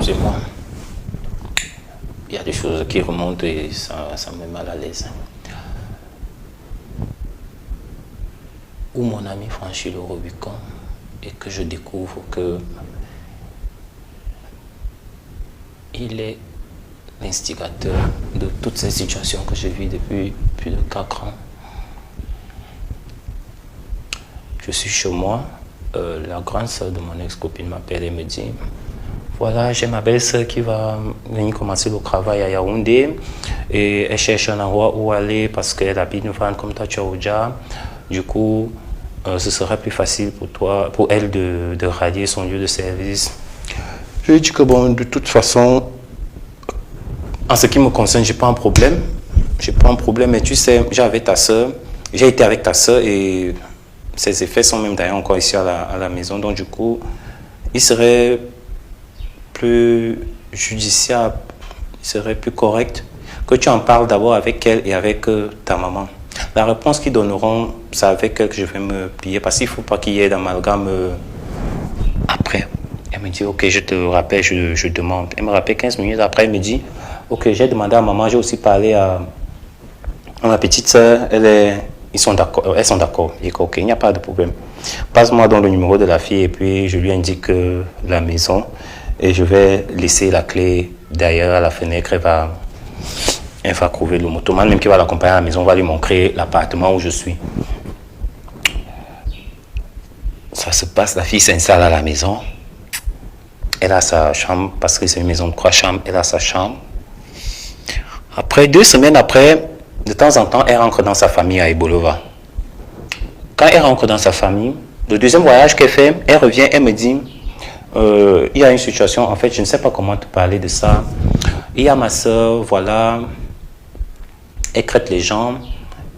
excusez-moi. Il y a des choses qui remontent et ça me met mal à l'aise. Où mon ami franchit le Rubicon et que je découvre que il est l'instigateur de toutes ces situations que je vis depuis plus de 4 ans. Je suis chez moi, la grande sœur de mon ex-copine m'appelle et me dit voilà, j'ai ma belle-sœur qui va venir commencer le travail à Yaoundé et elle cherche un endroit où aller parce qu'elle habite une femme comme toi, Tchaoudja. Du coup, ce serait plus facile pour elle de rallier son lieu de service. Je lui ai dit que bon, de toute façon, en ce qui me concerne, j'ai pas un problème. J'ai pas un problème, mais tu sais, j'ai été avec ta sœur et ses effets sont même d'ailleurs encore ici à la maison. Donc du coup, il serait plus judiciable, il serait plus correct que tu en parles d'abord avec elle et avec ta maman. La réponse qu'ils donneront, c'est avec elle que je vais me plier parce qu'il ne faut pas qu'il y ait d'amalgame après. Elle me dit, ok, je te rappelle, je demande. Elle me rappelle 15 minutes après, elle me dit, ok, j'ai demandé à maman, j'ai aussi parlé à ma petite soeur, elles sont d'accord. Je dis, ok, il n'y a pas de problème. Passe-moi donc le numéro de la fille et puis je lui indique la maison et je vais laisser la clé d'ailleurs à la fenêtre. Elle va trouver le motoman même qui va l'accompagner à la maison, on va lui montrer l'appartement où je suis. Ça se passe, la fille s'installe à la maison. Elle a sa chambre, parce que c'est une maison de 3 chambres, elle a sa chambre. Après 2 semaines après, de temps en temps, elle rentre dans sa famille à Ebolova. Quand elle rentre dans sa famille, le deuxième voyage qu'elle fait, elle revient, elle me dit, il y a une situation, en fait, je ne sais pas comment te parler de ça. Il y a ma soeur, voilà, elle crête les gens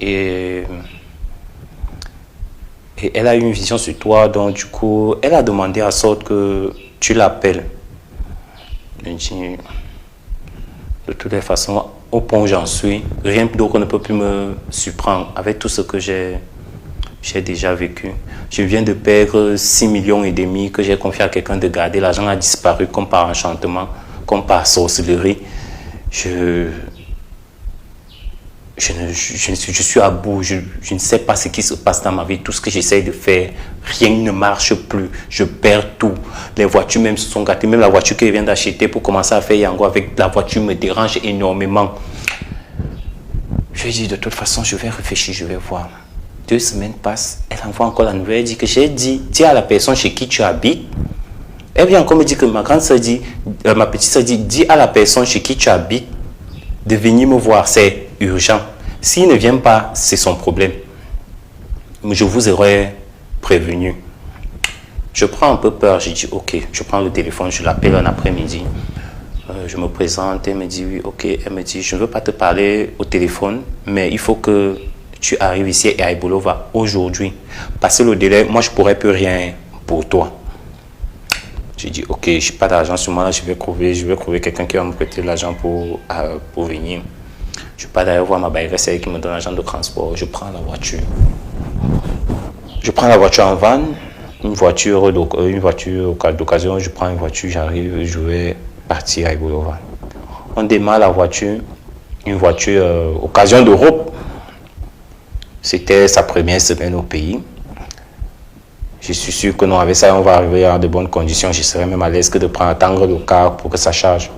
et elle a eu une vision sur toi, donc du coup, elle a demandé à sorte que tu l'appelles. Je dis, de toutes les façons, au point où j'en suis, rien d'autre ne peut plus me surprendre avec tout ce que j'ai déjà vécu. Je viens de perdre 6,5 millions que j'ai confié à quelqu'un de garder. L'argent a disparu comme par enchantement, comme par sorcellerie. Je suis à bout, je ne sais pas ce qui se passe dans ma vie, tout ce que j'essaie de faire, rien ne marche plus, je perds tout. Les voitures même se sont gâtées, même la voiture que je viens d'acheter pour commencer à faire Yango avec la voiture me dérange énormément. Je lui ai dit de toute façon, je vais réfléchir, je vais voir. 2 semaines passent, elle envoie encore la nouvelle, elle dit que j'ai dit, dis à la personne chez qui tu habites. Elle vient encore me dire que ma grande soeur dit, ma petite soeur dit, dis à la personne chez qui tu habites de venir me voir, c'est urgent. S'il ne vient pas, c'est son problème. Je vous aurais prévenu. Je prends un peu peur, j'ai dit ok, je prends le téléphone, je l'appelle un après-midi. Je me présente, elle me dit oui, ok. Elle me dit, je ne veux pas te parler au téléphone, mais il faut que tu arrives ici à Ebolova aujourd'hui. Passer le délai, moi je ne pourrais plus rien pour toi. J'ai dit ok, je n'ai pas d'argent sur moi, je vais trouver quelqu'un qui va me prêter l'argent pour venir. Je ne vais pas d'ailleurs voir ma bailleuse, c'est elle qui me donne l'argent de transport. Je prends la voiture. Je prends la voiture en van, une voiture d'occasion, je prends une voiture, j'arrive, je vais partir à Ebolova. On démarre la voiture, une voiture occasion d'Europe. C'était sa première semaine au pays. Je suis sûr que non, avec ça, on va arriver à de bonnes conditions. Je serais même à l'aise que de attendre le car pour que ça charge.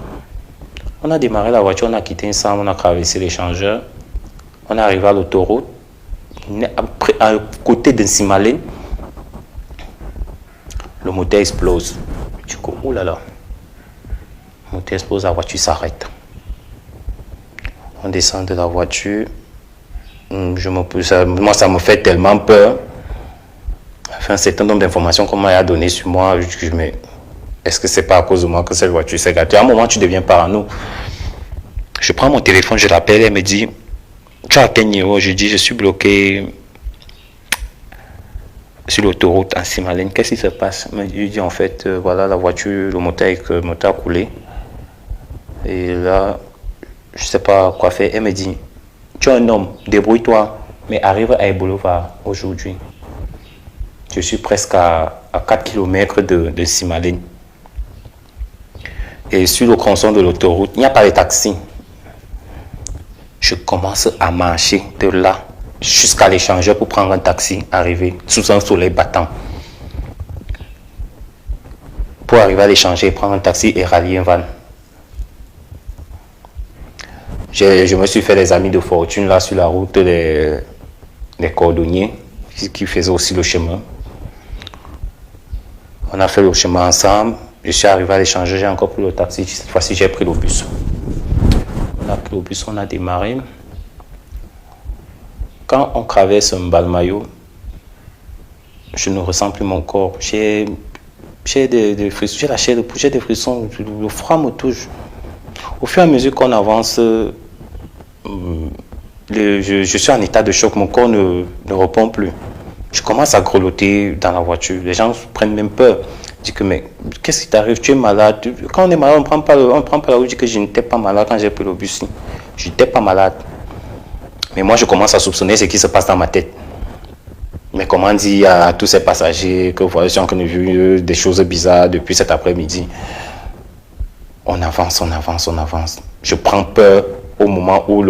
On a démarré la voiture, on a quitté ensemble, on a traversé l'échangeur. On est arrivé à l'autoroute, à côté d'un Simalène. Le moteur explose. Du coup, oulala. Le moteur explose, la voiture s'arrête. On descend de la voiture. Moi, ça me fait tellement peur. Enfin, un certain nombre d'informations qu'on m'a donné sur moi, mais est-ce que c'est pas à cause de moi que cette voiture s'est gâtée? À un moment, tu deviens parano. Je prends mon téléphone, je l'appelle, elle me dit, tu as quel numéro? Je dis, je suis bloqué sur l'autoroute en Simalène. Qu'est-ce qui se passe? Je lui dis, en fait, voilà, la voiture, le moteur a coulé. Et là, je ne sais pas quoi faire. Elle me dit, tu es un homme, débrouille-toi, mais arrive à Ebolova aujourd'hui. Je suis presque à 4 km de Simalène. Et sur le tronçon de l'autoroute, il n'y a pas de taxi. Je commence à marcher de là jusqu'à l'échangeur pour prendre un taxi, arriver sous un soleil battant. Pour arriver à l'échanger, prendre un taxi et rallier un van. Je me suis fait des amis de fortune là sur la route des cordonniers qui faisaient aussi le chemin. On a fait le chemin ensemble. Je suis arrivé à l'échanger, j'ai encore pris le taxi. Cette fois-ci, j'ai pris le bus. On a pris le bus, on a démarré. Quand on traverse un Balmayo, je ne ressens plus mon corps. J'ai des frissons, j'ai la chair de poule, j'ai des frissons, le froid me touche. Au fur et à mesure qu'on avance, je suis en état de choc, mon corps ne répond plus. Je commence à grelotter dans la voiture, les gens prennent même peur. Je dis que mais qu'est-ce qui t'arrive, tu es malade? Quand on est malade, on ne prend pas la route. Je dis que je n'étais pas malade quand j'ai pris le bus. Je n'étais pas malade. Mais moi je commence à soupçonner ce qui se passe dans ma tête. Mais comment dire à tous ces passagers que voilà, j'ai encore vu des choses bizarres depuis cet après-midi. On avance. Je prends peur au moment où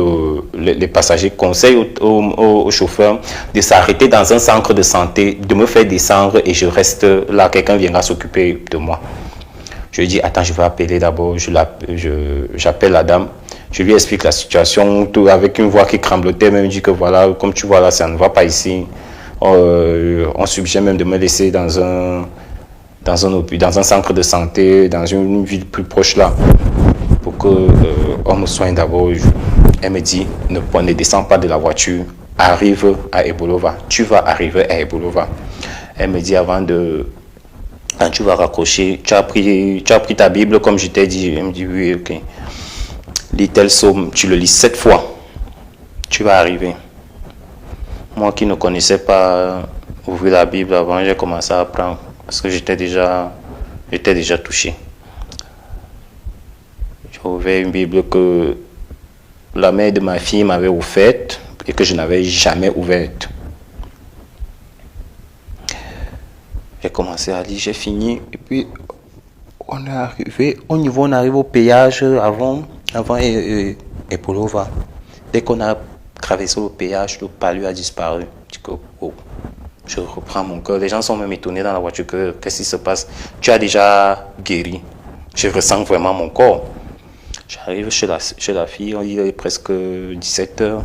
les passagers conseillent au chauffeur de s'arrêter dans un centre de santé, de me faire descendre et je reste là. Quelqu'un viendra s'occuper de moi. Je lui dis, attends, je vais appeler d'abord. J'appelle la dame. Je lui explique la situation tout, avec une voix qui tremblotait. Même dit que voilà, comme tu vois là, ça ne va pas ici. On suggère même de me laisser dans un centre de santé, dans une ville plus proche là, pour qu'on me soigne d'abord. Elle me dit, ne descends pas de la voiture, arrive à Ebolova. Tu vas arriver à Ebolova. Elle me dit quand tu vas raccrocher, tu as pris ta Bible comme je t'ai dit. Elle me dit, oui, ok. Lis tel psaume, tu le lis 7 fois. Tu vas arriver. Moi qui ne connaissais pas ouvrir la Bible avant, j'ai commencé à apprendre parce que j'étais déjà touché. J'ai ouvert une Bible que la mère de ma fille m'avait offerte et que je n'avais jamais ouverte. J'ai commencé à lire, j'ai fini et puis on arrive au péage avant Ebolova. Dès qu'on a traversé le péage, le palu a disparu. Je reprends mon cœur. Les gens sont même étonnés dans la voiture qu'est-ce qui se passe. Tu as déjà guéri. Je ressens vraiment mon corps. J'arrive chez la fille, il est presque 17h.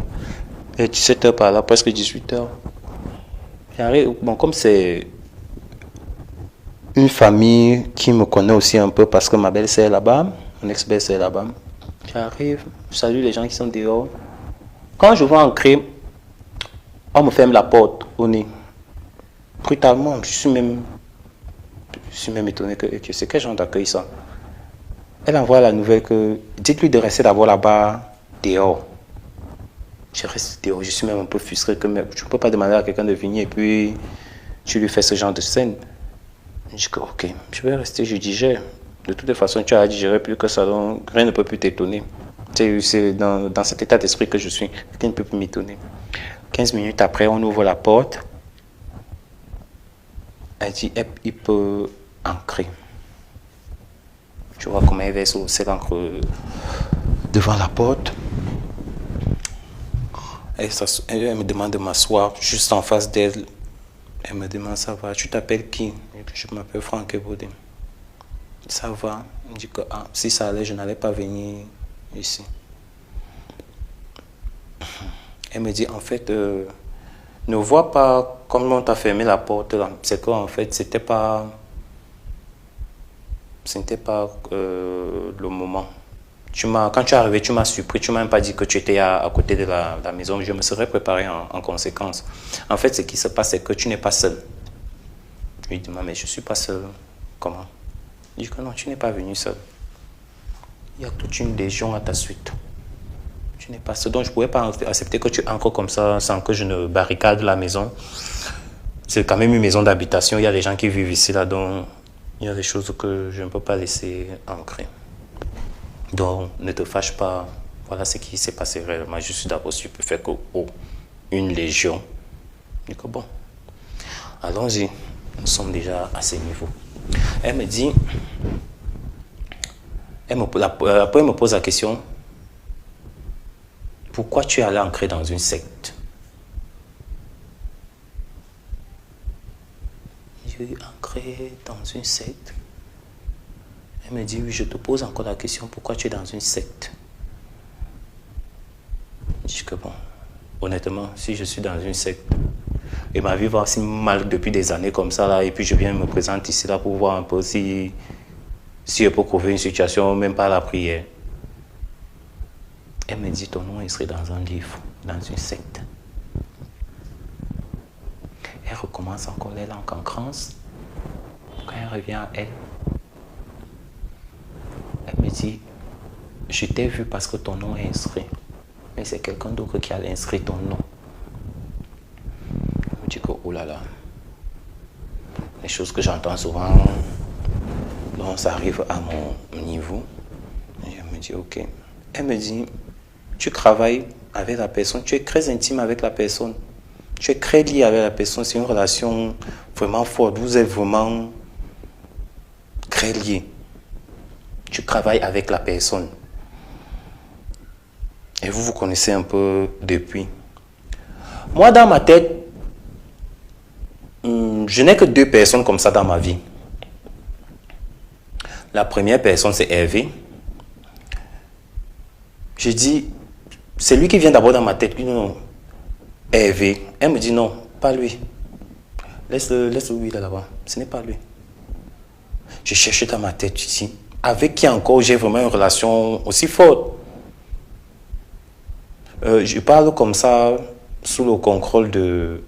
17h par là, presque 18h. J'arrive, bon, comme c'est une famille qui me connaît aussi un peu parce que ma belle-sœur est là-bas, mon ex-belle-sœur est là-bas. J'arrive, je salue les gens qui sont dehors. Quand je vois entrer, on me ferme la porte au nez. Brutalement, je suis même étonné que c'est quel genre d'accueil ça. Elle envoie la nouvelle que dites-lui de rester d'abord là-bas dehors. Je reste dehors, je suis même un peu frustré que je ne peux pas demander à quelqu'un de venir et puis tu lui fais ce genre de scène. Je dis que ok, je vais rester, je digère. De toute façon, tu as digéré plus que ça, donc rien ne peut plus t'étonner. C'est dans cet état d'esprit que je suis, rien ne peut plus m'étonner. 15 minutes après, on ouvre la porte. Elle dit, il peut ancrer. Tu vois comment elle verse cette encre devant la porte. Elle me demande de m'asseoir juste en face d'elle. Elle me demande, ça va, tu t'appelles qui? Je m'appelle Franck Ebodé. Ça va. Elle me dit que si ça allait, je n'allais pas venir ici. Elle me dit, en fait, ne vois pas comme on t'a fermé la porte là. C'est qu'en fait, c'était pas le moment. Quand tu es arrivé, tu m'as surpris, tu m'as même pas dit que tu étais à côté de la maison. Je me serais préparé en conséquence. En fait, ce qui se passe, c'est que tu n'es pas seul. Je lui dis, mais je ne suis pas seul. Comment? Il dit que non, tu n'es pas venu seul. Il y a toute une légion à ta suite. Tu n'es pas seul. Donc, je ne pouvais pas accepter que tu entres comme ça sans que je ne barricade la maison. C'est quand même une maison d'habitation. Il y a des gens qui vivent ici, là, donc il y a des choses que je ne peux pas laisser ancrer. Donc, ne te fâche pas. Voilà ce qui s'est passé réellement. Je suis d'abord stupéfait que une légion. Je dis que bon, allons-y. Nous sommes déjà à ce niveau. Elle me dit, Après, elle me pose la question, pourquoi tu es allé ancrer dans une secte? J'ai ancré dans une secte. Elle me dit, oui, je te pose encore la question, pourquoi tu es dans une secte? Je dis que bon, honnêtement, si je suis dans une secte, et ma vie va aussi mal depuis des années comme ça, là, et puis je viens me présenter ici là pour voir un peu si je peux trouver une situation, même pas la prière. Elle me dit, ton nom serait dans un livre, dans une secte. Elle recommence encore les langues en crance. Quand elle revient à elle, elle me dit, je t'ai vu parce que ton nom est inscrit. Mais c'est quelqu'un d'autre qui a inscrit ton nom. Je me dis que, oh là là, les choses que j'entends souvent, donc ça arrive à mon niveau. Et je me dis, ok. Elle me dit, tu travailles avec la personne, tu es très intime avec la personne. Tu es très lié avec la personne, c'est une relation vraiment forte. Vous êtes vraiment très liés. Tu travailles avec la personne. Et vous vous connaissez un peu depuis. Moi, dans ma tête, je n'ai que 2 personnes comme ça dans ma vie. La première personne, c'est Hervé. Je dis, c'est lui qui vient d'abord dans ma tête. Lui, non, Hervé. Elle me dit non, pas lui. Laisse-le lui là-bas. Ce n'est pas lui. Je cherche dans ma tête ici. Avec qui encore j'ai vraiment une relation aussi forte. Je parle comme ça sous le contrôle de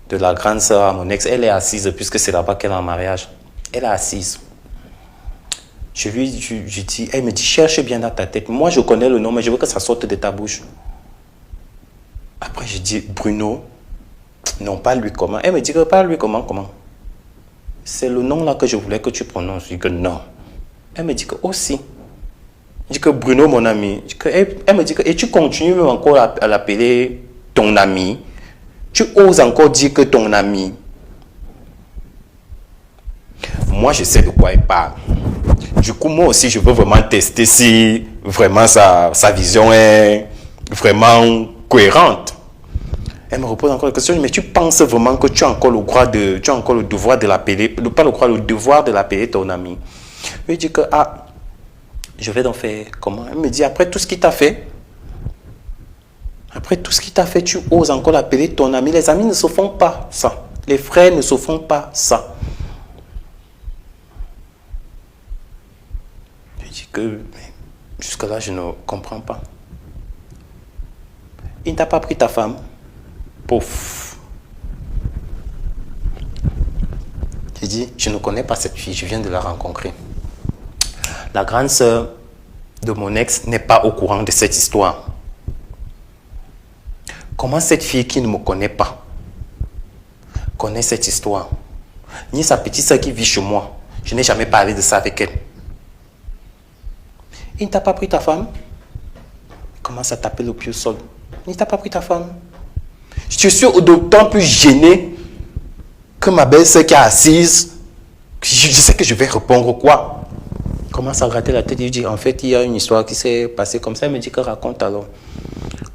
la grande sœur à mon ex. Elle est assise puisque c'est là-bas qu'elle est en mariage. Elle est assise. Je dis, elle me dit, cherche bien dans ta tête. Moi, je connais le nom, mais je veux que ça sorte de ta bouche. Après, je dis, Bruno. Non, pas lui, comment? Elle me dit que pas lui, comment? C'est le nom là que je voulais que tu prononces. Je dis que non. Elle me dit que aussi. Je dis que Bruno, mon ami. Elle me dit que, et tu continues même encore à l'appeler ton ami. Tu oses encore dire que ton ami. Moi, je sais de quoi elle parle. Du coup, moi aussi, je veux vraiment tester si vraiment sa vision est vraiment cohérente. Elle me repose encore la question, mais tu penses vraiment que tu as encore le devoir de l'appeler, pas le devoir de l'appeler ton ami? Je lui dis que, je vais donc faire comment? Elle me dit, après tout ce qu'il t'a fait, tu oses encore l'appeler ton ami. Les amis ne se font pas ça. Les frères ne se font pas ça. Je dis que, jusque-là, je ne comprends pas. Il ne t'a pas pris ta femme? Pouf. J'ai dit, je ne connais pas cette fille, je viens de la rencontrer. La grande sœur de mon ex n'est pas au courant de cette histoire. Comment cette fille qui ne me connaît pas connaît cette histoire? Ni sa petite sœur qui vit chez moi, je n'ai jamais parlé de ça avec elle. Il ne t'a pas pris ta femme? Il commence à taper le pied au sol. Il ne t'a pas pris ta femme? Je suis d'autant plus gêné que ma belle-sœur qui est assise, je sais que je vais répondre quoi. Il commence à gratter la tête et dit, en fait, il y a une histoire qui s'est passée comme ça. Elle me dit que raconte alors.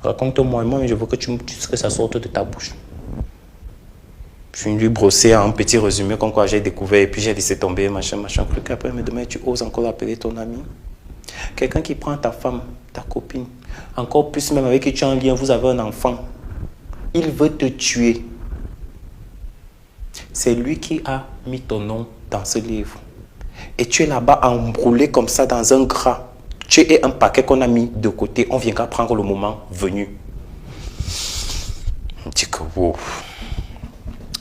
Raconte-moi, mais je veux que ça sorte de ta bouche. Je viens lui brosser un petit résumé comme quoi j'ai découvert et puis j'ai laissé tomber, machin. Truc. Après, elle me demande, tu oses encore appeler ton ami? Quelqu'un qui prend ta femme, ta copine, encore plus même avec qui tu es en lien, vous avez un enfant. Il veut te tuer. C'est lui qui a mis ton nom dans ce livre. Et tu es là-bas embrouillé comme ça dans un gras. Tu es un paquet qu'on a mis de côté. On viendra prendre le moment venu. Je dis que wow.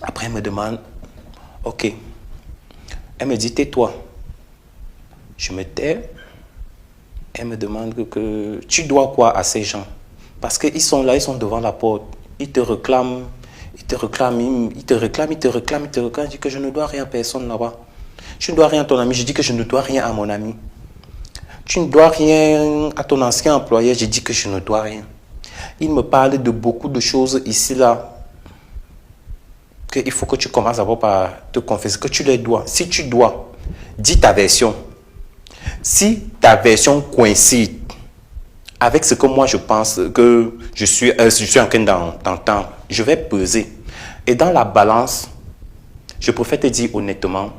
Après, elle me demande, ok. Elle me dit, tais-toi. Je me tais. Elle me demande que tu dois quoi à ces gens? Parce qu'ils sont là, ils sont devant la porte. Ils te réclament. Il te réclame. Je dis que je ne dois rien à personne là-bas. Tu ne dois rien à ton ami. Je dis que je ne dois rien à mon ami. Tu ne dois rien à ton ancien employeur. Je dis que je ne dois rien. Il me parle de beaucoup de choses ici, là. Qu'il faut que tu commences d'abord par te confesser que tu les dois. Si tu dois, dis ta version. Si ta version coïncide avec ce que moi je pense que je suis en train d'entendre, je vais peser. Et dans la balance, je préfère te dire honnêtement,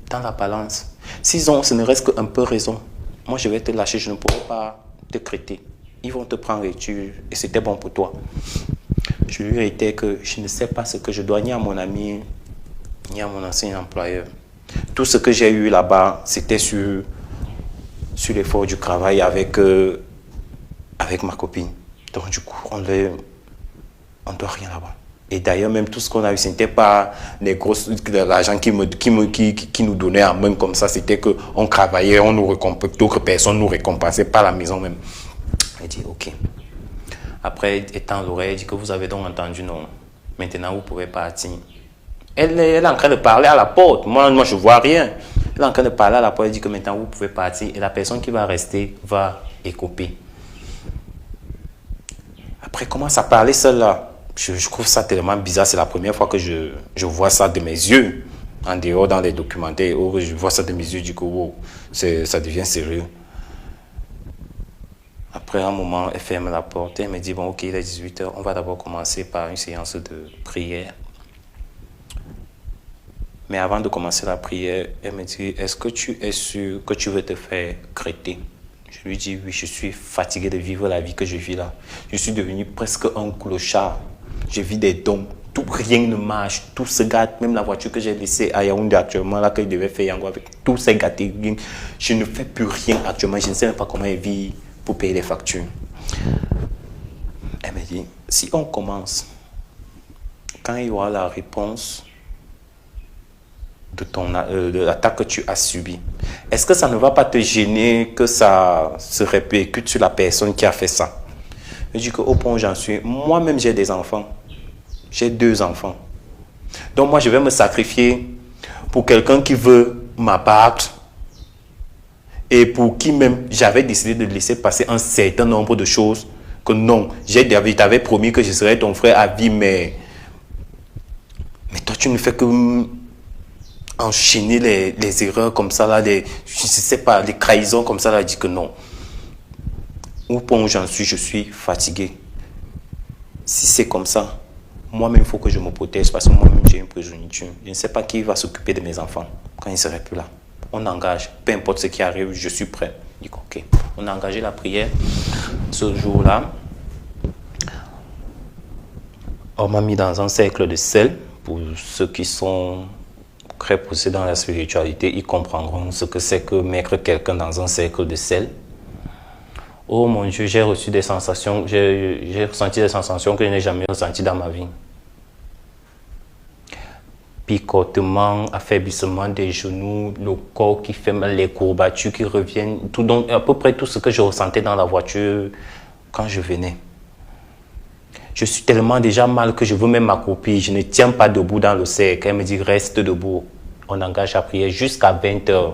dans la balance, s'ils ont ce ne reste qu'un peu raison, moi je vais te lâcher, je ne pourrai pas te traiter. Ils vont te prendre et c'était bon pour toi. Je lui ai dit que je ne sais pas ce que je dois ni à mon ami, ni à mon ancien employeur. Tout ce que j'ai eu là-bas, c'était sur l'effort du travail avec ma copine. Donc du coup, on ne doit rien là-bas. Et d'ailleurs, même tout ce qu'on a eu, ce n'était pas l'argent qui nous donnait en main comme ça. C'était qu'on travaillait, d'autres personnes nous récompensaient, pas la maison même. Elle dit, ok. Après, étant l'oreille, elle dit que vous avez donc entendu, non. Maintenant, vous pouvez partir. Elle est en train de parler à la porte. Moi, je ne vois rien. Elle est en train de parler à la porte. Elle dit que maintenant, vous pouvez partir. Et la personne qui va rester va écoper. Après, commence à parler seule là. Je trouve ça tellement bizarre. C'est la première fois que je vois ça de mes yeux. En dehors, dans les documentaires, je vois ça de mes yeux. Du coup, wow, ça devient sérieux. Après un moment, elle ferme la porte et elle me dit, bon, ok, il est 18h, on va d'abord commencer par une séance de prière. Mais avant de commencer la prière, elle me dit, est-ce que tu es sûr que tu veux te faire traiter? Je lui dis, oui, je suis fatigué de vivre la vie que je vis là. Je suis devenu presque un clochard. Je vis des dons. Tout, rien ne marche. Tout se gâte. Même la voiture que j'ai laissée à Yaoundé actuellement, là, que je devais faire Yango avec, tout s'est gâté. Je ne fais plus rien actuellement. Je ne sais même pas comment elle vit pour payer les factures. Elle me dit, si on commence, quand il y aura la réponse de l'attaque que tu as subie, est-ce que ça ne va pas te gêner que ça se répercute sur la personne qui a fait ça? Je dis qu'au point où j'en suis, moi-même j'ai des enfants. J'ai 2 enfants. Donc moi je vais me sacrifier pour quelqu'un qui veut m'abattre et pour qui même j'avais décidé de laisser passer un certain nombre de choses que non, t'avais promis que je serais ton frère à vie, mais toi tu ne fais que enchaîner les erreurs comme ça là, je sais pas, les trahisons comme ça là, je dis que non. Au point où j'en suis, je suis fatigué. Si c'est comme ça, moi-même il faut que je me protège parce que moi-même j'ai une progéniture. Je ne sais pas qui va s'occuper de mes enfants quand ils ne seraient plus là. On engage, peu importe ce qui arrive, je suis prêt. Je dis ok, on a engagé la prière. Ce jour-là, on m'a mis dans un cercle de sel. Pour ceux qui sont très poussés dans la spiritualité, ils comprendront ce que c'est que mettre quelqu'un dans un cercle de sel. Oh mon Dieu, j'ai reçu des sensations, j'ai ressenti des sensations que je n'ai jamais ressenties dans ma vie. Picotement, affaiblissement des genoux, le corps qui fait mal, les courbatures qui reviennent, tout, donc à peu près tout ce que je ressentais dans la voiture quand je venais. Je suis tellement déjà mal que je veux même m'accroupir, je ne tiens pas debout dans le cercle. Elle me dit reste debout. On engage la prière jusqu'à 20h.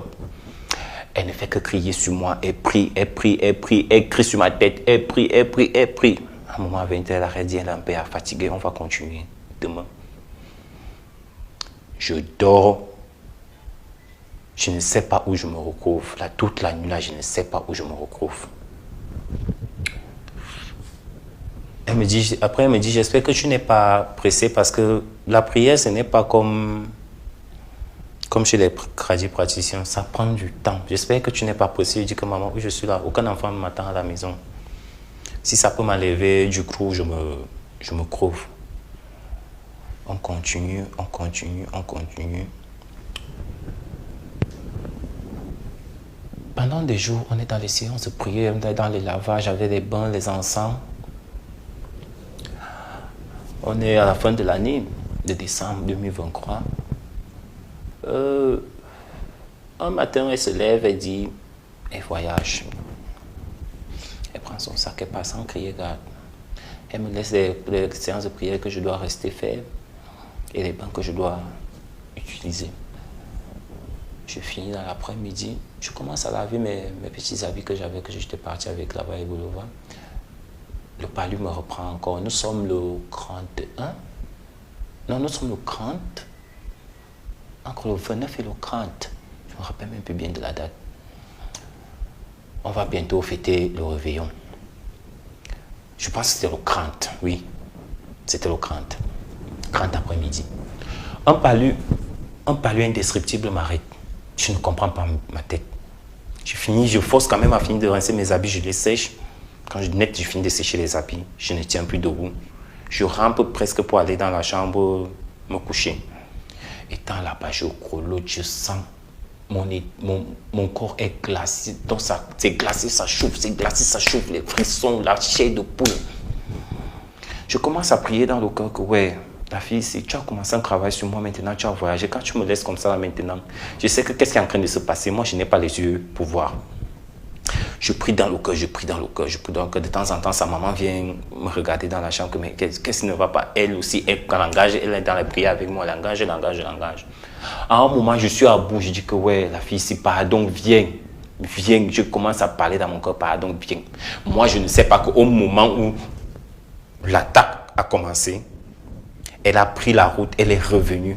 Elle ne fait que crier sur moi, elle prie, elle prie, elle prie, elle crie sur ma tête, elle prie, elle prie, elle prie. À un moment, à 20h, elle a dit, elle est un peu fatiguée, on va continuer demain. Je dors, je ne sais pas où je me retrouve. Là, toute la nuit, là, je ne sais pas où je me retrouve. Après, elle me dit, j'espère que tu n'es pas pressé parce que la prière, ce n'est pas comme chez les praticiens, ça prend du temps. J'espère que tu n'es pas pressé. Je dis que maman, oui, je suis là. Aucun enfant ne m'attend à la maison. Si ça peut m'enlever, du coup, je me couvre. On continue, on continue, on continue. Pendant des jours, on est dans les séances de prière, on est dans les lavages, avec les bains, les encens. On est à la fin de l'année, de décembre 2023. Un matin, elle se lève, elle dit, elle voyage. Elle prend son sac, elle passe sans crier garde. Elle me laisse les séances de prière que je dois rester faire et les bancs que je dois utiliser. Je finis dans l'après-midi, je commence à laver mes petits habits que j'avais, que j'étais parti avec là-bas et Boulova. Le palu me reprend encore. Nous sommes le 31. Non, nous sommes le 30. Entre le 29 et le 30. Je me rappelle même plus bien de la date. on va bientôt fêter le réveillon. Je pense que c'était le 30, oui. C'était le 30. 30 après-midi. Un palu indescriptible m'arrête. Je ne comprends pas ma tête. Je force quand même à finir de rincer mes habits, je les sèche. Quand je finis de sécher les habits, je ne tiens plus debout. Je rampe presque pour aller dans la chambre me coucher. Étant là-bas, je grelotte, je sens mon corps est glacé. Donc c'est glacé, ça chauffe, c'est glacé, ça chauffe, les frissons, la chair de poule. Je commence à prier dans le cœur que ouais, la fille, si tu as commencé un travail sur moi maintenant, tu as voyagé. Quand tu me laisses comme ça là, maintenant, je sais que qu'est-ce qui est en train de se passer. Moi, je n'ai pas les yeux pour voir. Je prie dans le cœur, je prie dans le cœur, je prie dans le cœur. De temps en temps, sa maman vient me regarder dans la chambre, mais qu'est-ce qui ne va pas? Elle aussi, quand elle engage, elle est dans la prière avec moi, elle engage. À un moment, je suis à bout, je dis que ouais, la fille, si pardon, viens. Je commence à parler dans mon cœur, pardon, viens. Moi, je ne sais pas qu'au moment où l'attaque a commencé, elle a pris la route, elle est revenue